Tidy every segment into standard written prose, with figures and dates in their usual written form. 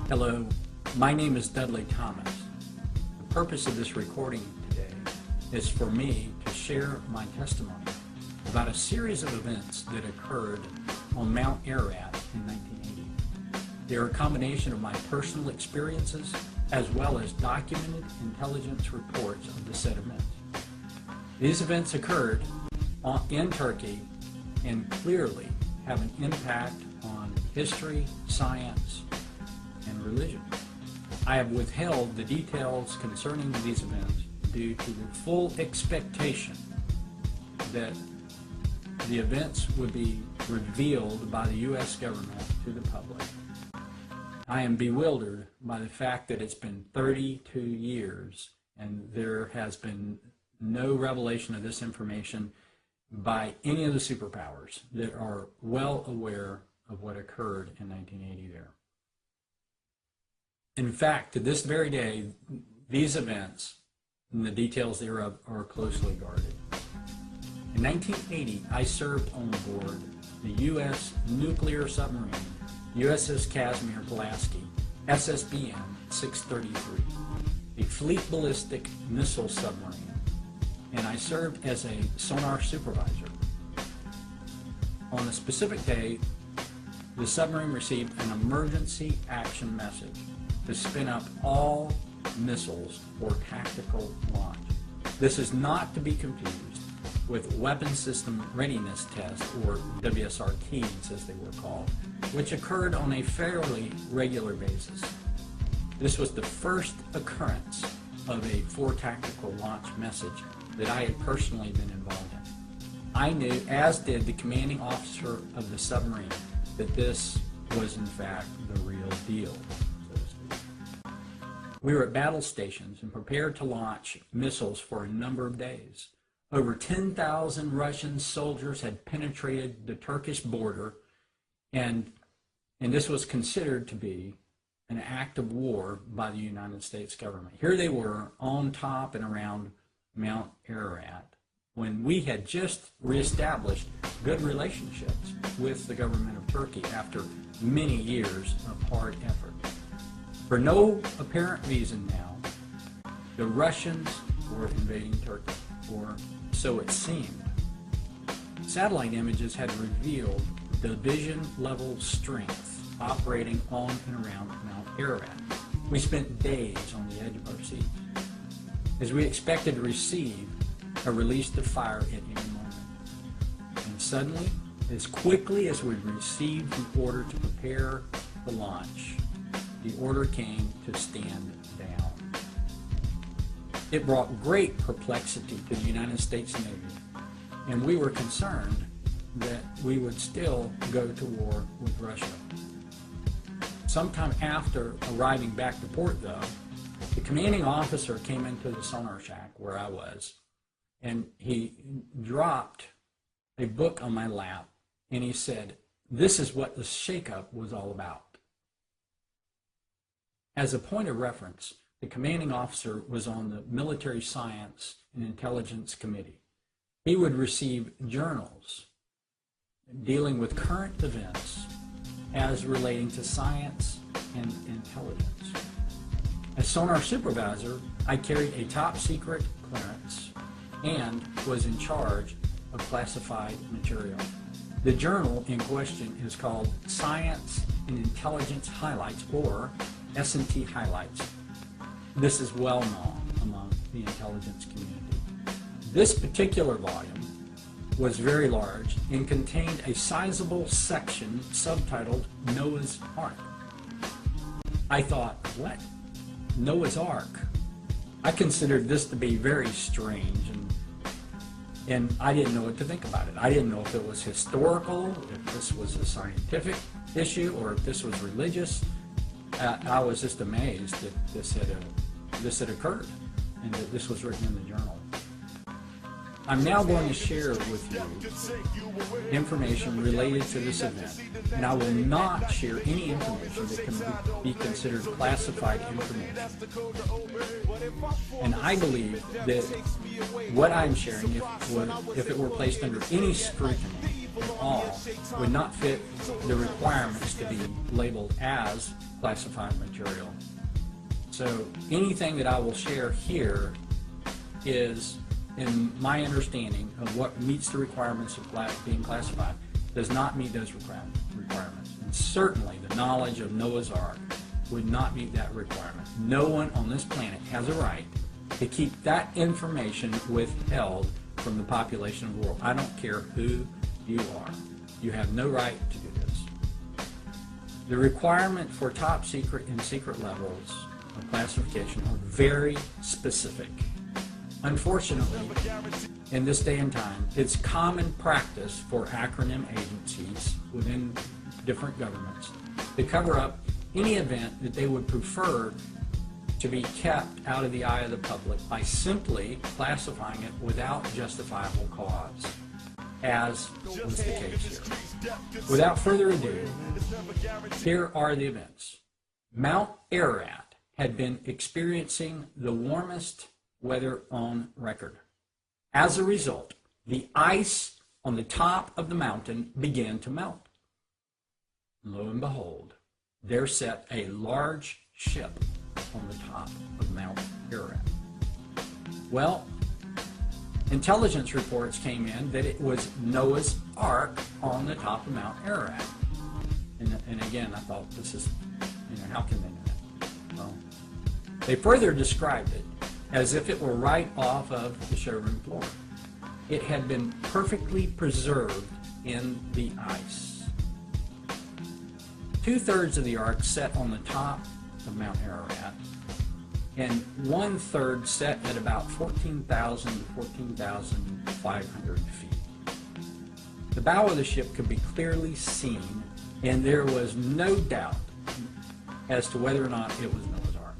Hello, my name is Dudley Thomas. The purpose of this recording today is for me to share my testimony about a series of events that occurred on Mount Ararat in 1980. They are a combination of my personal experiences as well as documented intelligence reports of the said events. These events occurred in Turkey and clearly have an impact on history, science, and religion. I have withheld the details concerning these events due to the full expectation that the events would be revealed by the U.S. government to the public. I am bewildered by the fact that it's been 32 years and there has been no revelation of this information by any of the superpowers that are well aware of what occurred in 1980 there. In fact, to this very day, these events and the details thereof are closely guarded. In 1980, I served on board the U.S. nuclear submarine, USS Casimir Pulaski, SSBN 633, a fleet ballistic missile submarine, and I served as a sonar supervisor. On a specific day, the submarine received an emergency action message to spin up all missiles for tactical launch. This is not to be confused with Weapon System Readiness Test, or WSRTs as they were called, which occurred on a fairly regular basis. This was the first occurrence of a for tactical launch message that I had personally been involved in. I knew, as did the commanding officer of the submarine, that this was in fact the real deal. We were at battle stations and prepared to launch missiles for a number of days. Over 10,000 Russian soldiers had penetrated the Turkish border, and this was considered to be an act of war by the United States government. Here they were on top and around Mount Ararat when we had just reestablished good relationships with the government of Turkey after many years of hard effort. For no apparent reason now, the Russians were invading Turkey, or so it seemed. Satellite images had revealed division-level strength operating on and around Mount Ararat. We spent days on the edge of our seats, as we expected to receive a release to fire at any moment. And suddenly, as quickly as we received the order to prepare the launch, the order came to stand down. It brought great perplexity to the United States Navy, and we were concerned that we would still go to war with Russia. Sometime after arriving back to port, though, the commanding officer came into the sonar shack where I was, and he dropped a book on my lap, and he said, "This is what the shakeup was all about." As a point of reference, the commanding officer was on the Military Science and Intelligence Committee. He would receive journals dealing with current events as relating to science and intelligence. As sonar supervisor, I carried a top secret clearance and was in charge of classified material. The journal in question is called Science and Intelligence Highlights, or S&T Highlights. This is well known among the intelligence community. This particular volume was very large and contained a sizable section subtitled Noah's Ark. I thought, what? Noah's Ark? I considered this to be very strange, and I didn't know what to think about it. I didn't know if it was historical, if this was a scientific issue, or if this was religious. I was just amazed that this had occurred and that this was written in the journal. I'm now going to share with you information related to this event, and I will not share any information that can be considered classified information. And I believe that what I'm sharing, if it were placed under any scrutiny at all, would not fit the requirements to be labeled as classified material. So anything that I will share here is, in my understanding of what meets the requirements of being classified, does not meet those requirements. And certainly the knowledge of Noah's Ark would not meet that requirement. No one on this planet has a right to keep that information withheld from the population of the world. I don't care who you are. You have no right to do this. The requirement for top secret and secret levels of classification are very specific. Unfortunately, in this day and time, it's common practice for acronym agencies within different governments to cover up any event that they would prefer to be kept out of the eye of the public by simply classifying it without justifiable cause, as was the case here. Without further ado, here are the events. Mount Ararat had been experiencing the warmest weather on record. As a result, the ice on the top of the mountain began to melt. Lo and behold, there sat a large ship on the top of Mount Ararat. Well, intelligence reports came in that it was Noah's Ark on the top of Mount Ararat. And again, I thought, this is, how can they know that? Well, they further described it as if it were right off of the showroom floor. It had been perfectly preserved in the ice. 2/3 of the ark sat on the top of Mount Ararat, and 1/3 sat at about 14,000 to 14,500 feet. The bow of the ship could be clearly seen, and there was no doubt as to whether or not it was Noah's Ark.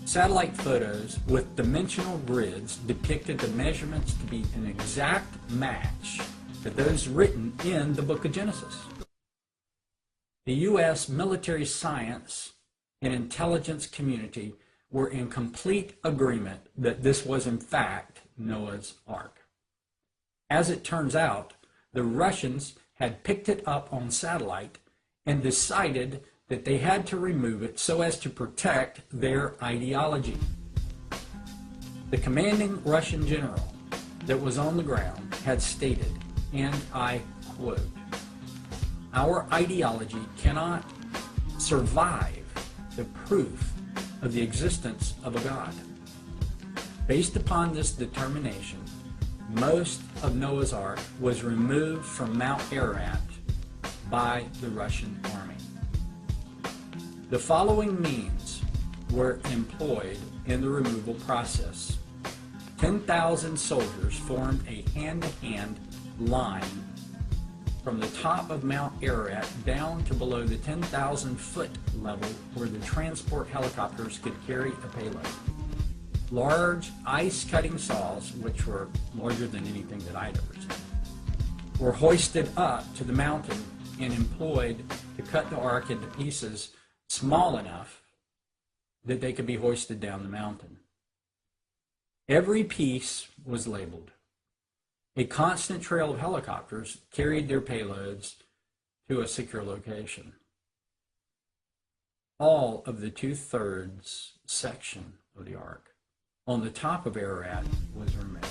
Satellite photos with dimensional grids depicted the measurements to be an exact match to those written in the book of Genesis. The U.S. military science and intelligence community were in complete agreement that this was in fact Noah's Ark. As it turns out, the Russians had picked it up on satellite and decided that they had to remove it so as to protect their ideology. The commanding Russian general that was on the ground had stated, and I quote, "Our ideology cannot survive the proof of the existence of a God." Based upon this determination, most of Noah's Ark was removed from Mount Ararat by the Russian army. The following means were employed in the removal process. 10,000 soldiers formed a hand-to-hand line from the top of Mount Ararat down to below the 10,000-foot level where the transport helicopters could carry a payload. Large ice-cutting saws, which were larger than anything that I'd ever seen, were hoisted up to the mountain and employed to cut the ark into pieces small enough that they could be hoisted down the mountain. Every piece was labeled. A constant trail of helicopters carried their payloads to a secure location. All of the 2/3 section of the ark on the top of Ararat was removed.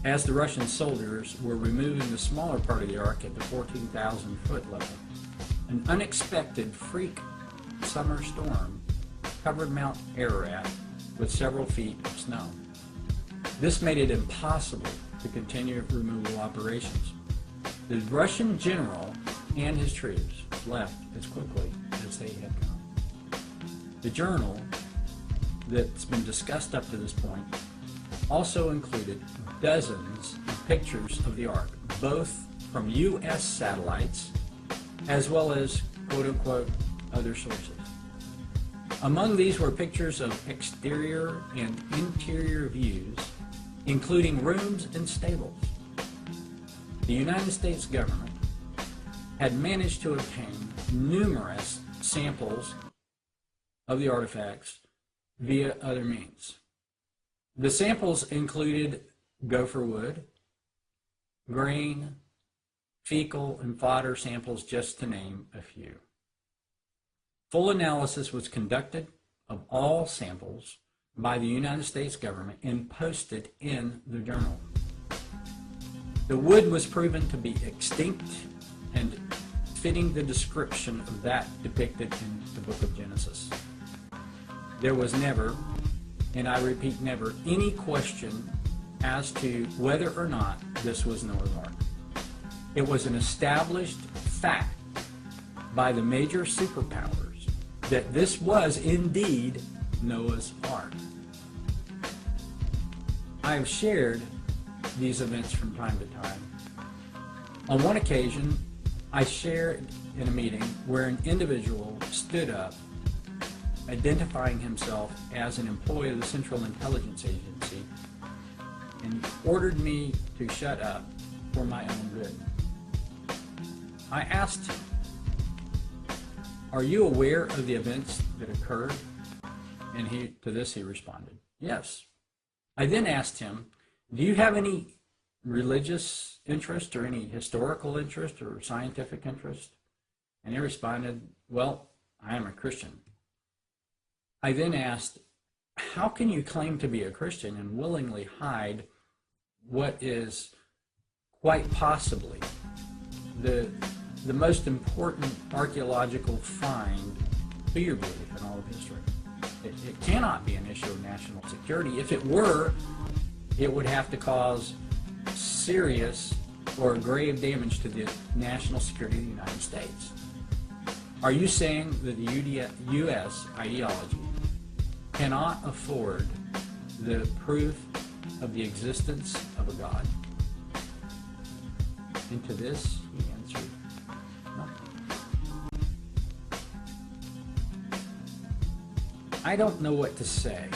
As the Russian soldiers were removing the smaller part of the ark at the 14,000-foot level, an unexpected freak summer storm covered Mount Ararat with several feet of snow. This made it impossible to continue removal operations. The Russian general and his troops left as quickly as they had come. The journal that's been discussed up to this point also included dozens of pictures of the ark, both from U.S. satellites as well as quote-unquote other sources. Among these were pictures of exterior and interior views including rooms and stables. The United States government had managed to obtain numerous samples of the artifacts via other means. The samples included gopher wood, grain, fecal, and fodder samples, just to name a few. Full analysis was conducted of all samples by the United States government and posted in the journal. The wood was proven to be extinct and fitting the description of that depicted in the book of Genesis. There was never, and I repeat never, any question as to whether or not this was Noah's Ark. It was an established fact by the major superpowers that this was indeed Noah's Ark. I have shared these events from time to time. On one occasion, I shared in a meeting where an individual stood up, identifying himself as an employee of the Central Intelligence Agency, and ordered me to shut up for my own good. I asked him, "Are you aware of the events that occurred?" And to this he responded, "Yes." I then asked him, "Do you have any religious interest or any historical interest or scientific interest?" And he responded, "Well, I am a Christian." I then asked, "How can you claim to be a Christian and willingly hide what is quite possibly the most important archaeological find to your belief in all of history? It cannot be an issue of national security. If it were, it would have to cause serious or grave damage to the national security of the United States. Are you saying that the U.S. ideology cannot afford the proof of the existence of a God?" And to this he answered, "Nothing." I don't know what to say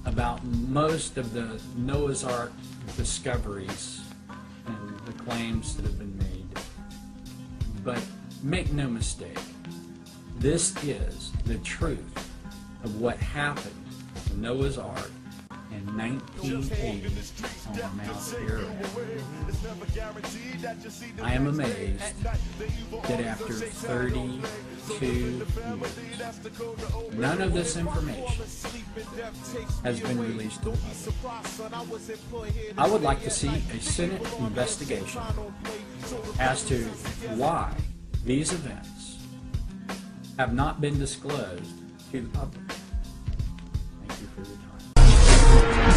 about most of the Noah's Ark discoveries and the claims that have been made, but make no mistake, this is the truth of what happened to Noah's Ark in 1980 on Mount Ararat. I am amazed that after 32 years, none of this information has been released to the public. I would like to see a Senate investigation as to why these events have not been disclosed to the public. Thank you for your time.